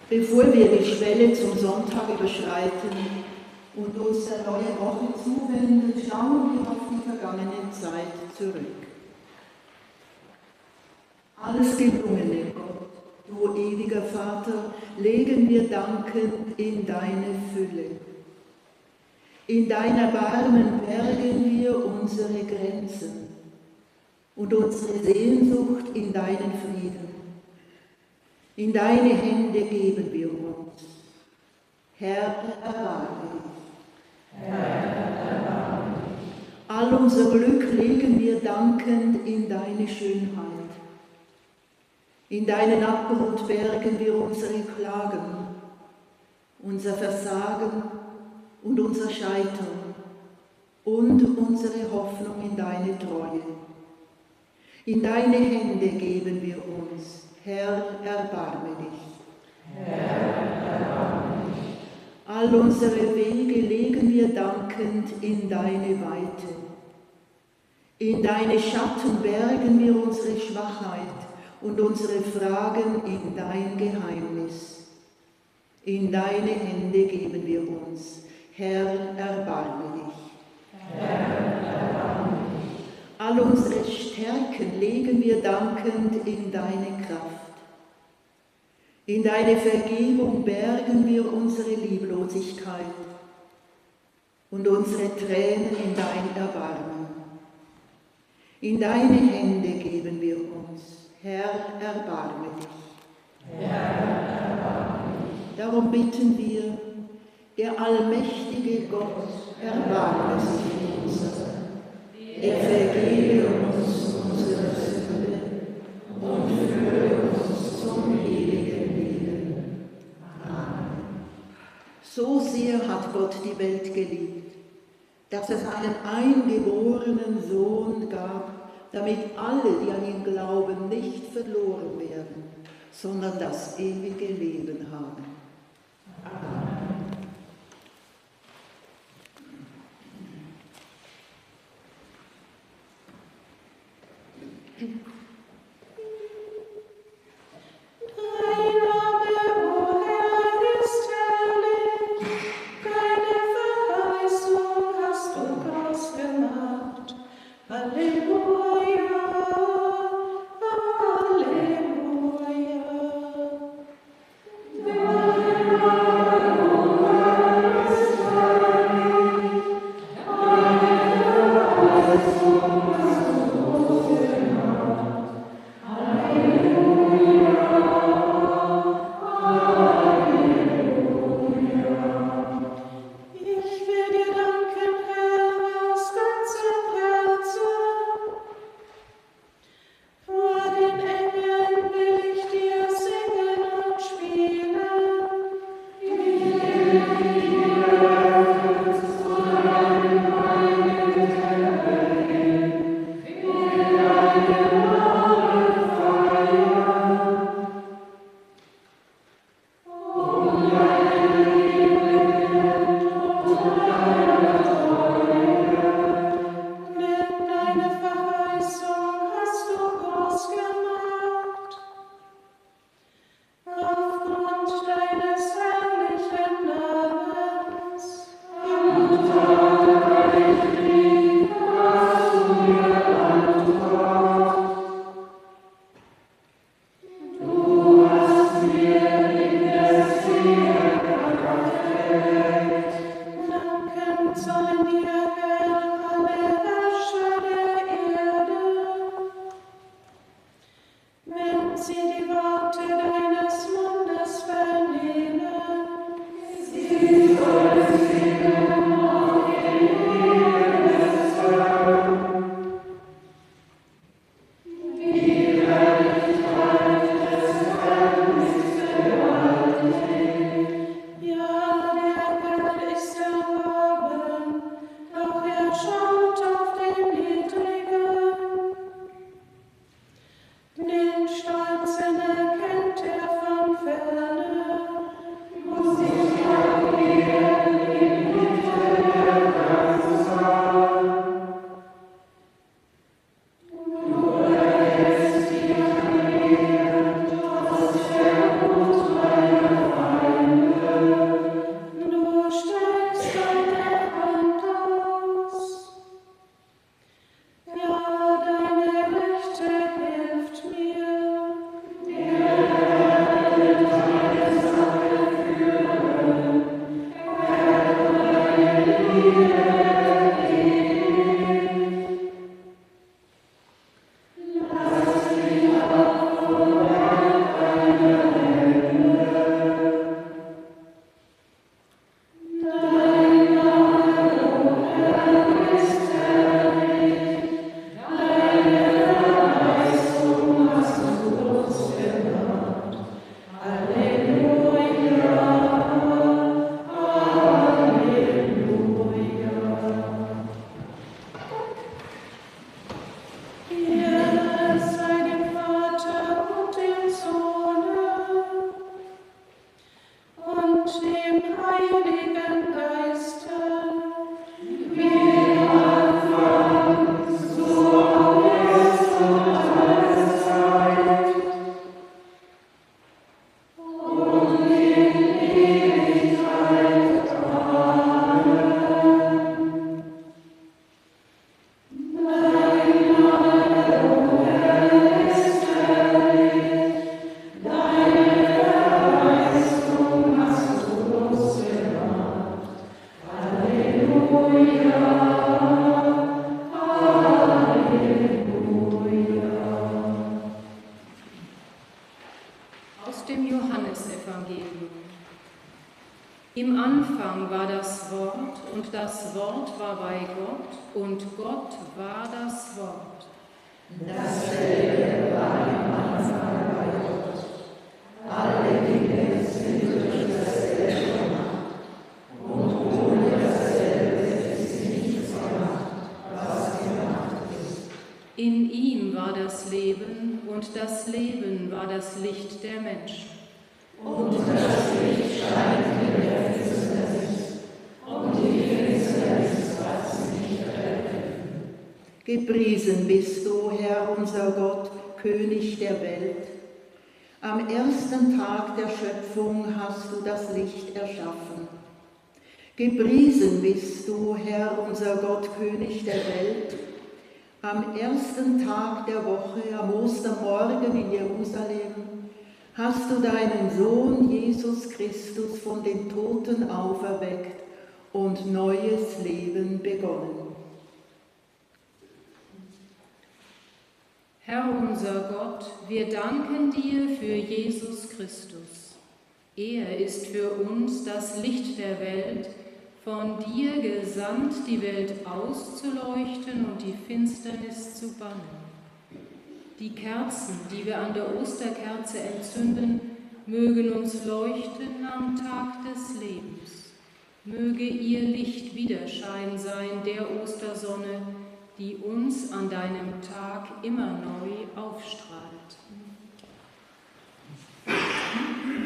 Bevor wir die Schwelle zum Sonntag überschreiten und uns der neuen Woche zuwenden, schauen wir auf die vergangene Zeit zurück. Alles Gelungene, Gott, du ewiger Vater, legen wir dankend in deine Fülle. In dein Erbarmen bergen wir unsere Grenzen und unsere Sehnsucht in deinen Frieden. In deine Hände geben wir uns. Herr, erbarme dich. Herr, erbarme dich. All unser Glück legen wir dankend in deine Schönheit. In deinen Abgrund bergen wir unsere Klagen, unser Versagen und unser Scheitern und unsere Hoffnung in deine Treue. In deine Hände geben wir uns. Herr, erbarme dich. Herr, erbarme dich. All unsere Wege legen wir dankend in deine Weite. In deine Schatten bergen wir unsere Schwachheit und unsere Fragen in dein Geheimnis. In deine Hände geben wir uns. Herr, erbarme dich. Herr, erbarme dich. All unsere Stärken legen wir dankend in deine Kraft. In deine Vergebung bergen wir unsere Lieblosigkeit und unsere Tränen in dein Erbarmen. In deine Hände geben wir uns. Herr, erbarme dich. Herr, erbarme dich. Darum bitten wir, der allmächtige Gott, erbarme sich unser. Er vergebe uns unsere Sünde und führe uns zum ewigen Leben. Amen. So sehr hat Gott die Welt geliebt, dass es einen eingeborenen Sohn gab, damit alle, die an ihn glauben, nicht verloren werden, sondern das ewige Leben haben. Amen. Halleluja. Johannesevangelium. Im Anfang war das Wort, und das Wort war bei Gott, und Gott war das Wort. Dasselbe war im Anfang bei Gott. Alle Dinge sind durch dasselbe gemacht, und ohne dasselbe ist nichts gemacht, was gemacht ist. In ihm war das Leben, und das Leben war das Licht der Menschen. Und das Licht scheint in der Finsternis, und die Finsternis hat sie nicht ergriffen. Gepriesen bist du, Herr unser Gott, König der Welt. Am ersten Tag der Schöpfung hast du das Licht erschaffen. Gepriesen bist du, Herr unser Gott, König der Welt. Am ersten Tag der Woche, am Ostermorgen in Jerusalem, hast du deinen Sohn Jesus Christus von den Toten auferweckt und neues Leben begonnen. Herr unser Gott, wir danken dir für Jesus Christus. Er ist für uns das Licht der Welt, von dir gesandt, die Welt auszuleuchten und die Finsternis zu bannen. Die Kerzen, die wir an der Osterkerze entzünden, mögen uns leuchten am Tag des Lebens. Möge ihr Licht Widerschein sein der Ostersonne, die uns an deinem Tag immer neu aufstrahlt. Amen.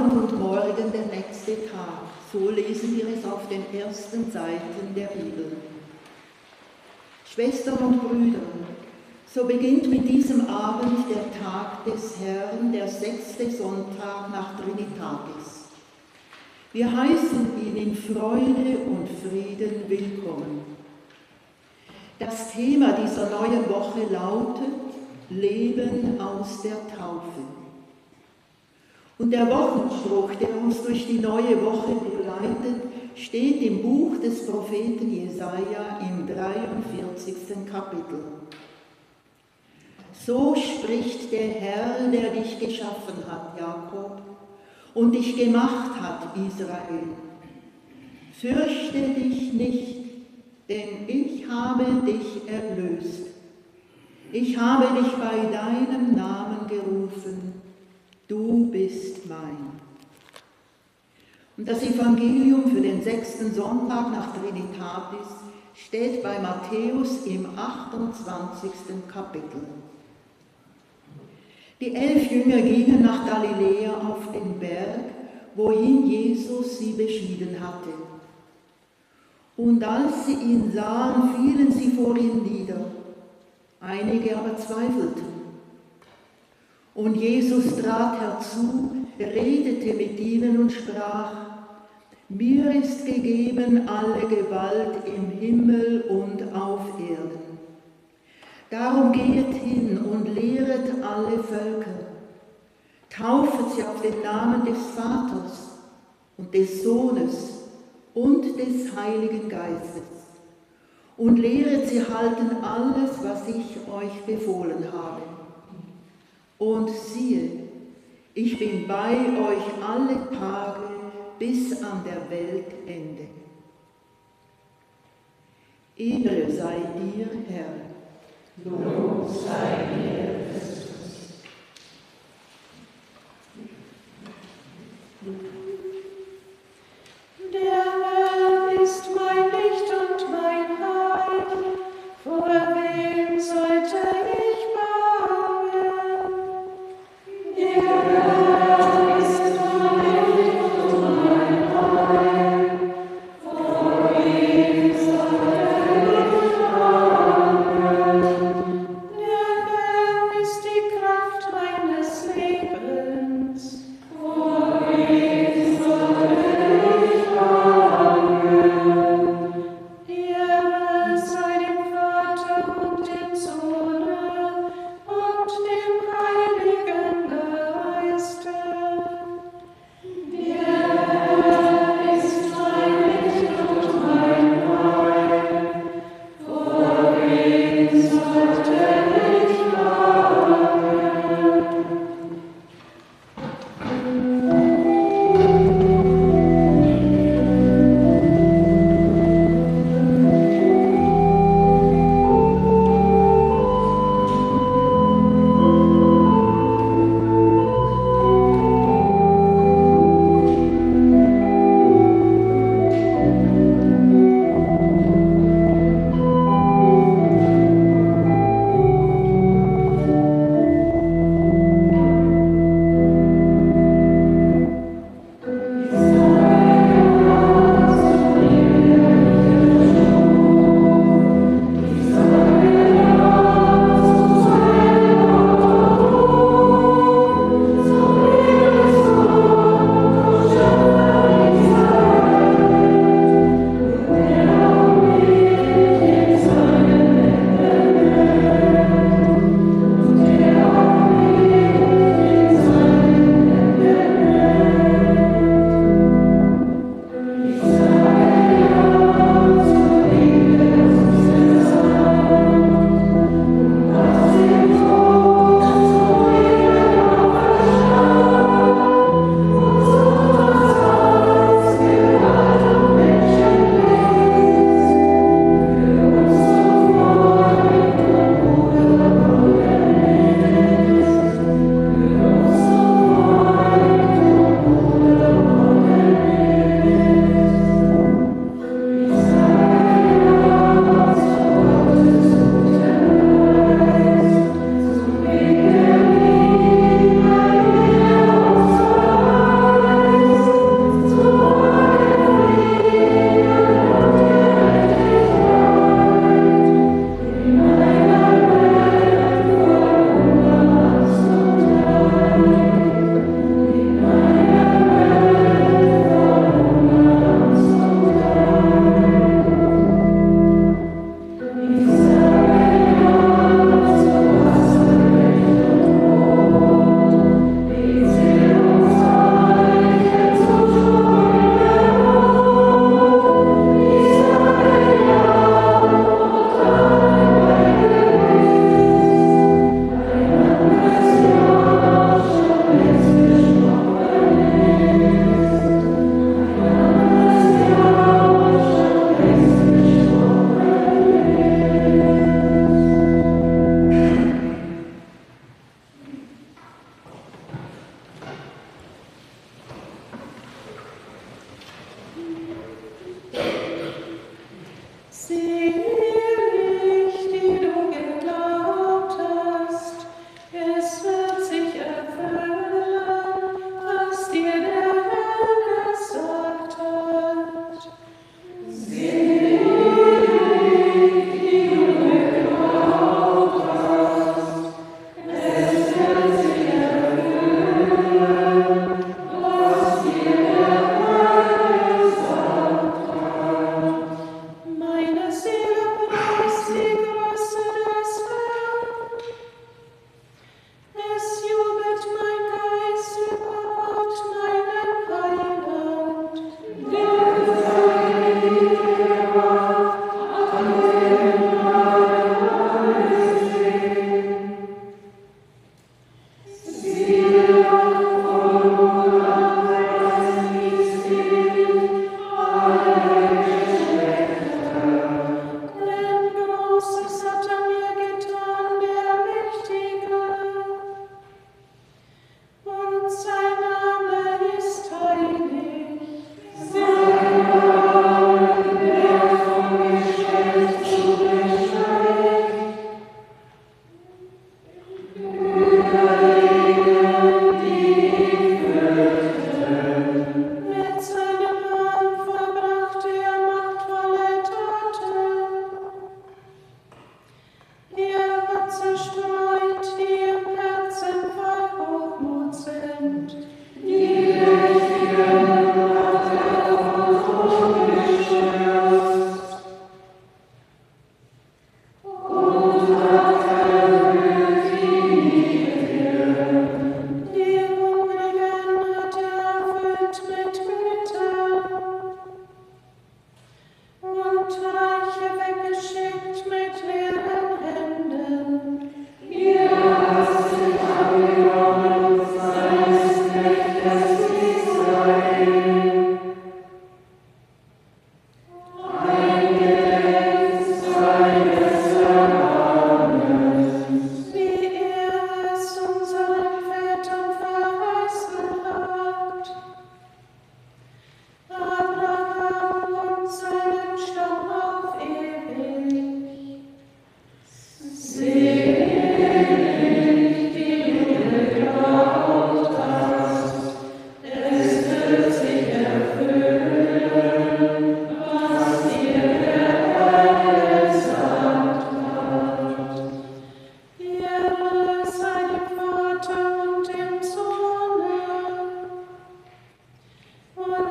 Abend und morgen der nächste Tag. So lesen wir es auf den ersten Seiten der Bibel. Schwestern und Brüder, so beginnt mit diesem Abend der Tag des Herrn, der 6. Sonntag nach Trinitatis. Wir heißen ihn in Freude und Frieden willkommen. Das Thema dieser neuen Woche lautet Leben aus der Taufe. Und der Wochenspruch, der uns durch die neue Woche begleitet, steht im Buch des Propheten Jesaja im 43. Kapitel. So spricht der Herr, der dich geschaffen hat, Jakob, und dich gemacht hat, Israel. Fürchte dich nicht, denn ich habe dich erlöst. Ich habe dich bei deinem Namen gerufen, du bist mein. Und das Evangelium für den 6. Sonntag nach Trinitatis steht bei Matthäus im 28. Kapitel. Die 11 Jünger gingen nach Galiläa auf den Berg, wohin Jesus sie beschieden hatte. Und als sie ihn sahen, fielen sie vor ihm nieder. Einige aber zweifelten. Und Jesus trat herzu, redete mit ihnen und sprach: Mir ist gegeben alle Gewalt im Himmel und auf Erden. Darum geht hin und lehret alle Völker, taufet sie auf den Namen des Vaters und des Sohnes und des Heiligen Geistes und lehret sie halten alles, was ich euch befohlen habe. Und siehe, ich bin bei euch alle Tage bis an der Weltende. Ehre sei dir, Herr. Lob sei dir, Christus. Der Herr ist mein Licht und mein Heil, vor wem sollte ich bangen? Der Herr ist mein Licht und mein Heil, vor wem sollte ich bangen? Der Herr ist die Kraft meines Lebens, vor wem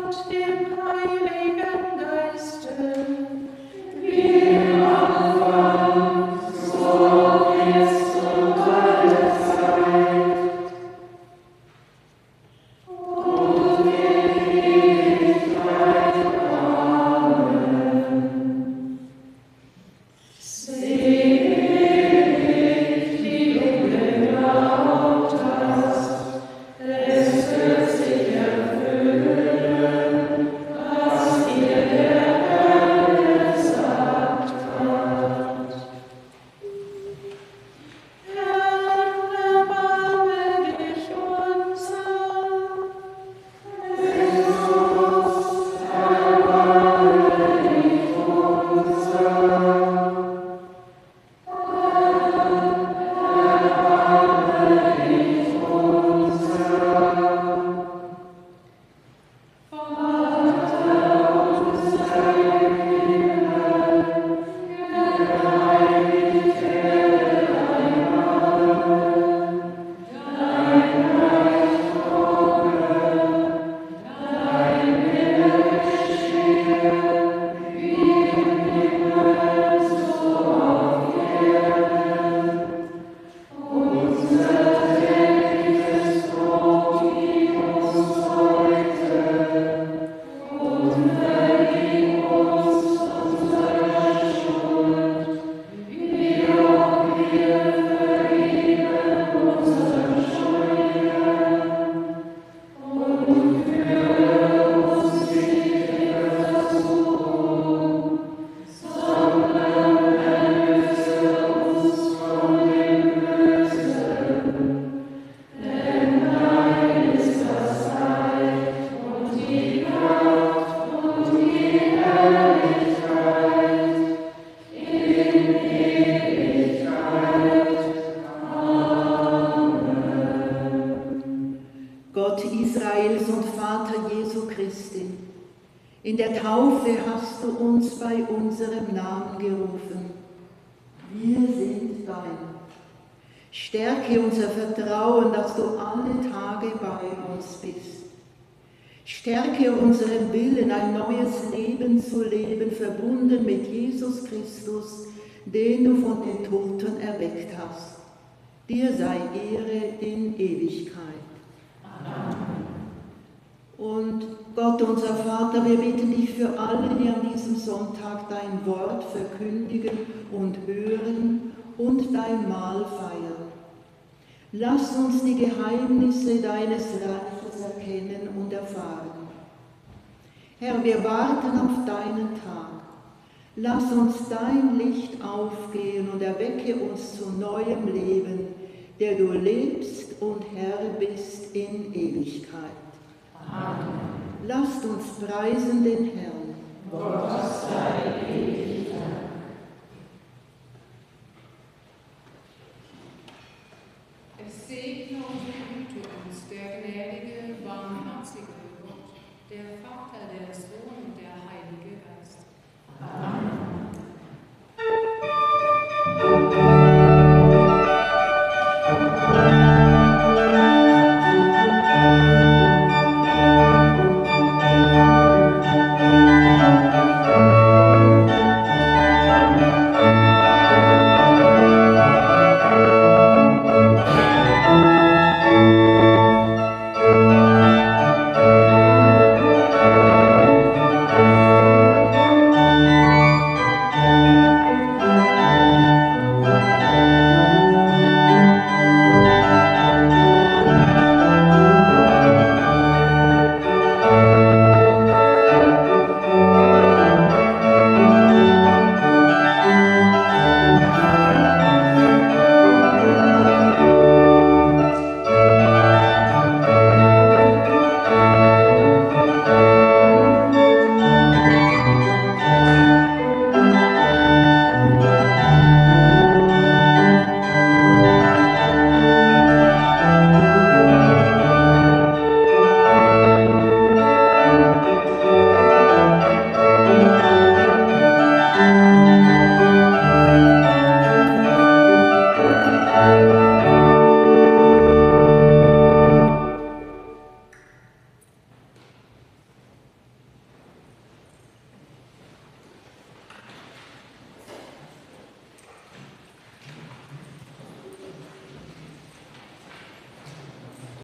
und dem Heiligen Geiste, wie im Anfang, so jetzt und alle Zeit und in Ewigkeit. Amen. Gott Israels und Vater Jesu Christi, in der Taufe hast du uns bei unserem Namen gerufen. Wir sind dein. Stärke unser Vertrauen, dass du alle Tage bei uns bist. Stärke unseren Willen, ein neues Leben zu leben, verbunden mit Jesus Christus, den du von den Toten erweckt hast. Dir sei Ehre in Ewigkeit. Und Gott, unser Vater, wir bitten dich für alle, die an diesem Sonntag dein Wort verkündigen und hören und dein Mahl feiern. Lass uns die Geheimnisse deines Reiches erkennen und erfahren. Herr, wir warten auf deinen Tag. Lass uns dein Licht aufgehen und erwecke uns zu neuem Leben, der du lebst und Herr bist in Ewigkeit. Amen. Lasst uns preisen den Herrn. Gott sei Ewigkeit.